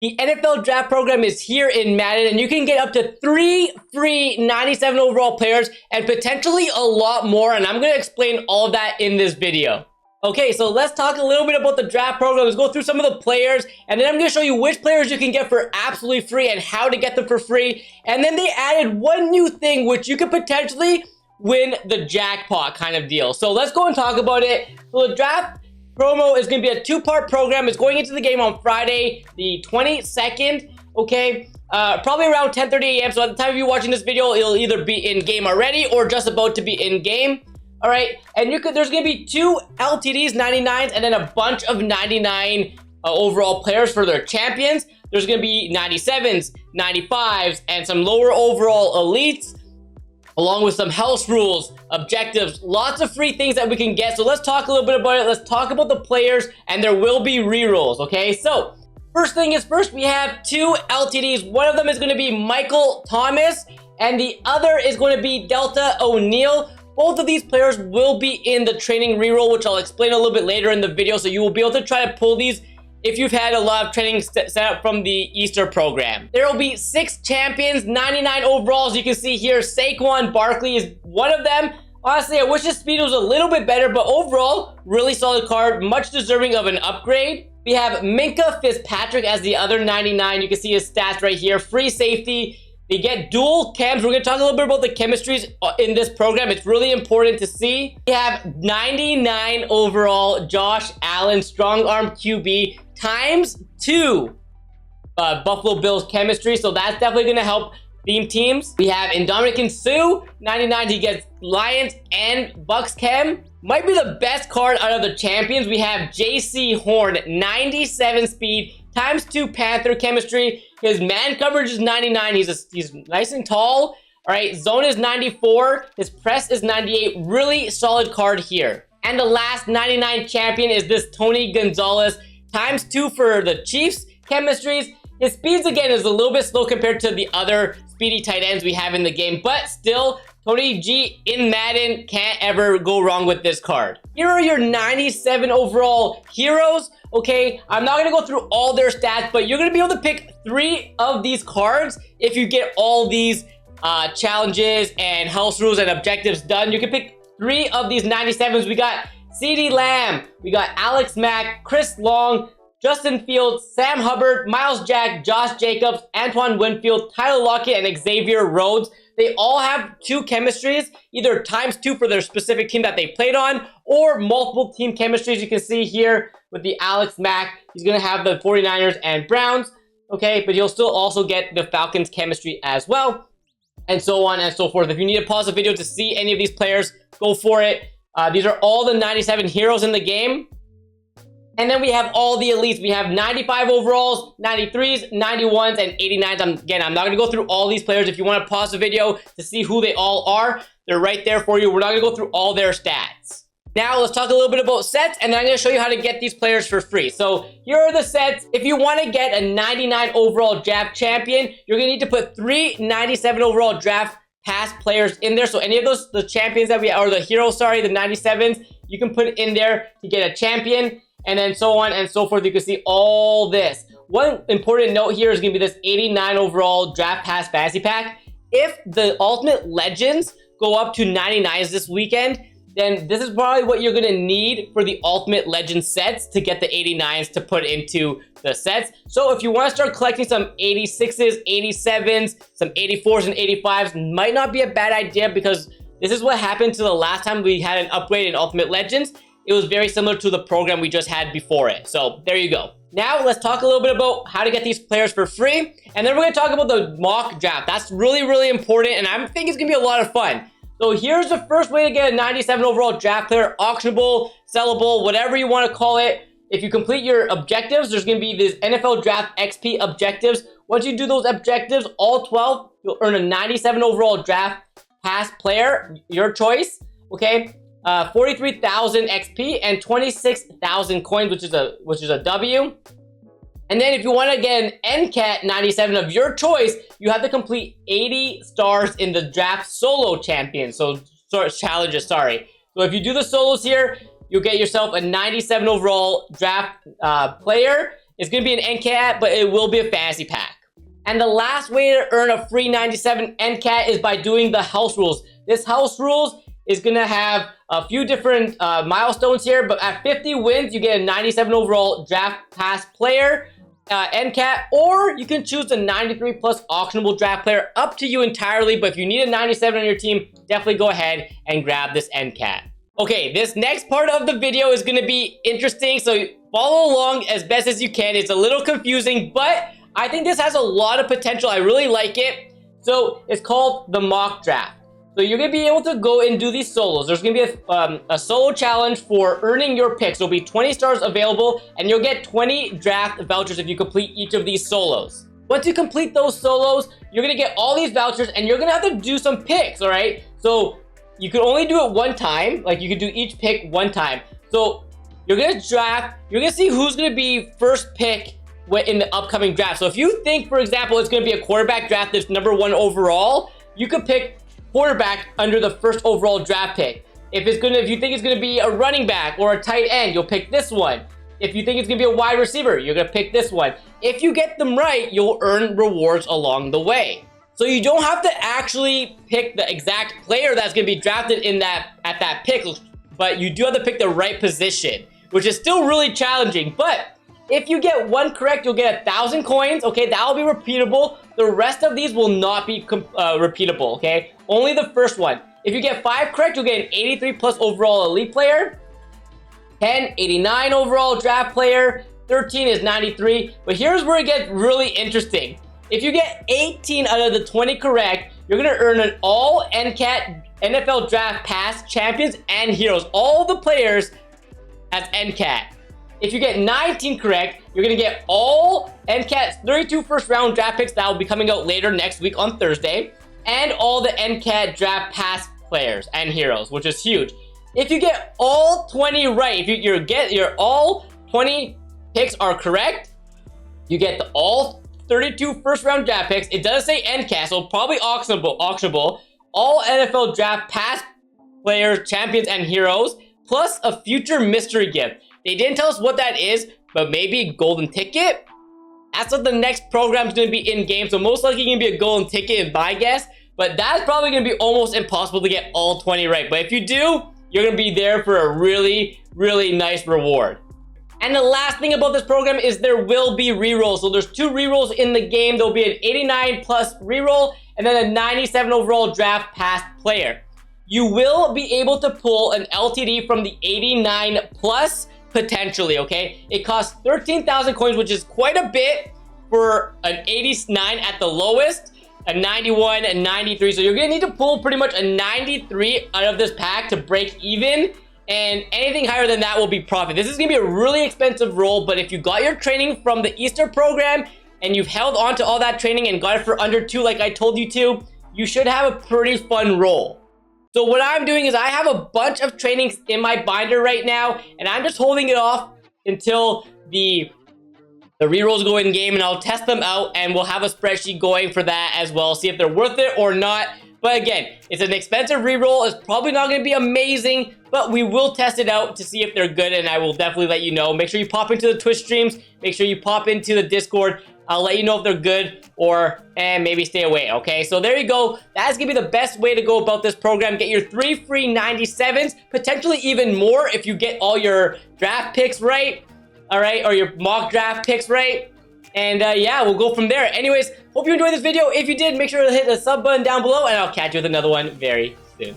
The NFL draft program is here in Madden, and you can get up to 3 free 97 overall players and potentially a lot more, and I'm going to explain all of that in this video. Okay, so let's talk a little bit about the draft program. Let's go through some of the players, and then I'm going to show you which players you can get for absolutely free and how to get them for free. And then they added one new thing, which you could potentially win the jackpot kind of deal. So let's go and talk about it. So the draft promo is going to be a two-part program. It's going into the game on Friday, the 22nd, okay? Probably around 10:30 a.m. So at the time of you watching this video, it'll either be in-game already or just about to be in-game. All right, and there's going to be 2 LTDs, 99s, and then a bunch of 99 overall players for their champions. There's going to be 97s, 95s, and some lower overall elites, along with some house rules, objectives, lots of free things that we can get. So let's talk a little bit about it. Let's talk about the players, and there will be rerolls, okay? So first thing is first, we have 2 LTDs. One of them is going to be Michael Thomas, and the other is going to be Delta O'Neal. Both of these players will be in the training reroll, which I'll explain a little bit later in the video. So you will be able to try to pull these if you've had a lot of training set up from the Easter program. There will be 6 champions, 99 overalls. You can see here, Saquon Barkley is one of them. Honestly, I wish his speed was a little bit better, but overall, really solid card, much deserving of an upgrade. We have Minka Fitzpatrick as the other 99. You can see his stats right here. Free safety. They get dual chems. We're going to talk a little bit about the chemistries in this program. It's really important to see. We have 99 overall Josh Allen, strong arm QB, times 2 Buffalo Bills chemistry. So that's definitely going to help theme teams. We have Indomitian Sue, 99. He gets Lions and Bucks chem. Might be the best card out of the champions. We have JC Horn, 97 speed, times 2 Panther chemistry. His man coverage is 99. He's nice and tall. All right, zone is 94. His press is 98. Really solid card here. And the last 99 champion is this Tony Gonzalez, times 2 for the Chiefs chemistries. His speeds, again, is a little bit slow compared to the other speedy tight ends we have in the game, but still, Tony G in Madden can't ever go wrong with this card. Here are your 97 overall heroes. Okay, I'm not going to go through all their stats, but you're going to be able to pick 3 of these cards if you get all these challenges and house rules and objectives done. You can pick 3 of these 97s. We got CeeDee Lamb, we got Alex Mack, Chris Long, Justin Fields, Sam Hubbard, Miles Jack, Josh Jacobs, Antoine Winfield, Tyler Lockett, and Xavier Rhodes. They all have 2 chemistries, either times 2 for their specific team that they played on, or multiple team chemistries. You can see here with the Alex Mack, he's going to have the 49ers and Browns, okay? But he'll still also get the Falcons chemistry as well, and so on and so forth. If you need to pause the video to see any of these players, go for it. These are all the 97 heroes in the game. And then we have all the elites. We have 95 overalls, 93s, 91s, and 89s. Again, I'm not going to go through all these players. If you want to pause the video to see who they all are, they're right there for you. We're not going to go through all their stats. Now, let's talk a little bit about sets, and then I'm going to show you how to get these players for free. So here are the sets. If you want to get a 99 overall draft champion, you're going to need to put 3 97 overall draft pass players in there. So any of those, the champions that or the heroes, sorry, the 97s, you can put it in there to get a champion. And then so on and so forth. You can see all this. One important note here is going to be this 89 overall draft pass fantasy pack. If the ultimate legends go up to 99s this weekend, then this is probably what you're going to need for the ultimate legend sets to get the 89s to put into the sets. So if you want to start collecting some 86s, 87s, some 84s and 85s, might not be a bad idea, because this is what happened to the last time we had an upgrade in ultimate legends. It was very similar to the program we just had before it. So there you go. Now let's talk a little bit about how to get these players for free. And then we're going to talk about the mock draft. That's really, really important. And I think it's going to be a lot of fun. So here's the first way to get a 97 overall draft player. Auctionable, sellable, whatever you want to call it. If you complete your objectives, there's going to be these NFL Draft XP objectives. Once you do those objectives, all 12, you'll earn a 97 overall draft pass player, your choice. Okay. 43,000 XP and 26,000 coins, which is a W. And then if you want to get an NCAT 97 of your choice, you have to complete 80 stars in the draft solo champion. So challenges, sorry. So if you do the solos here, you'll get yourself a 97 overall draft player. It's going to be an NCAT, but it will be a fantasy pack. And the last way to earn a free 97 NCAT is by doing the house rules. This house rules is going to have a few different milestones here, but at 50 wins, you get a 97 overall draft pass player NCAT, or you can choose the 93 plus auctionable draft player. Up to you entirely, but if you need a 97 on your team, definitely go ahead and grab this NCAT. Okay, this next part of the video is going to be interesting, so follow along as best as you can. It's a little confusing, but I think this has a lot of potential. I really like it. So it's called the mock draft. So you're going to be able to go and do these solos. There's going to be a solo challenge for earning your picks. There'll be 20 stars available, and you'll get 20 draft vouchers if you complete each of these solos. Once you complete those solos, you're going to get all these vouchers, and you're going to have to do some picks, all right? So you can only do it one time. Like, you can do each pick one time. So you're going to draft. You're going to see who's going to be first pick in the upcoming draft. So if you think, for example, it's going to be a quarterback draft that's #1 overall, you could pick quarterback under the first overall draft pick. If you think it's gonna be a running back or a tight end, you'll pick this one. If you think it's gonna be a wide receiver, you're gonna pick this one. If you get them right, you'll earn rewards along the way. So you don't have to actually pick the exact player that's gonna be drafted at that pick, but you do have to pick the right position, which is still really challenging. But if you get one correct, you'll get 1,000 coins. Okay, that will be repeatable. The rest of these will not be repeatable. Okay, only the first one. If you get 5 correct, you'll get an 83 plus overall elite player. 10, 89 overall draft player. 13 is 93. But here's where it gets really interesting. If you get 18 out of the 20 correct, you're gonna earn an all NCAT NFL Draft Pass champions and heroes. All the players as NCAT. If you get 19 correct, you're going to get all NCAT 32 first round draft picks that will be coming out later next week on Thursday, and all the NCAT draft pass players and heroes, which is huge. If you get all 20 right, if your all 20 picks are correct, you get all 32 first round draft picks. It does say NCAT, so probably auctionable. All NFL draft pass players, champions, and heroes, plus a future mystery gift. They didn't tell us what that is, but maybe golden ticket? That's what the next program's going to be in-game, so most likely going to be a golden ticket in my guess, but that's probably going to be almost impossible to get all 20 right. But if you do, you're going to be there for a really, really nice reward. And the last thing about this program is there will be rerolls. So there's 2 rerolls in the game. There'll be an 89 plus reroll, and then a 97 overall draft pass player. You will be able to pull an LTD from the 89 plus potentially, okay? It costs 13,000 coins, which is quite a bit for an 89 at the lowest, a 91, and 93. So you're gonna need to pull pretty much a 93 out of this pack to break even, and anything higher than that will be profit. This is gonna be a really expensive roll, but if you got your training from the Easter program and you've held on to all that training and got it for under 2 like I told you to, you should have a pretty fun roll. So what I'm doing is I have a bunch of trainings in my binder right now, and I'm just holding it off until the rerolls go in game, and I'll test them out, and we'll have a spreadsheet going for that as well, see if they're worth it or not. But again, it's an expensive reroll. It's probably not going to be amazing, but we will test it out to see if they're good, and I will definitely let you know. Make sure you pop into the Twitch streams. Make sure you pop into the Discord. I'll let you know if they're good or maybe stay away, okay? So there you go. That's going to be the best way to go about this program. Get your 3 free 97s, potentially even more if you get all your draft picks right, all right? Or your mock draft picks right. And yeah, we'll go from there. Anyways, hope you enjoyed this video. If you did, make sure to hit the sub button down below, and I'll catch you with another one very soon.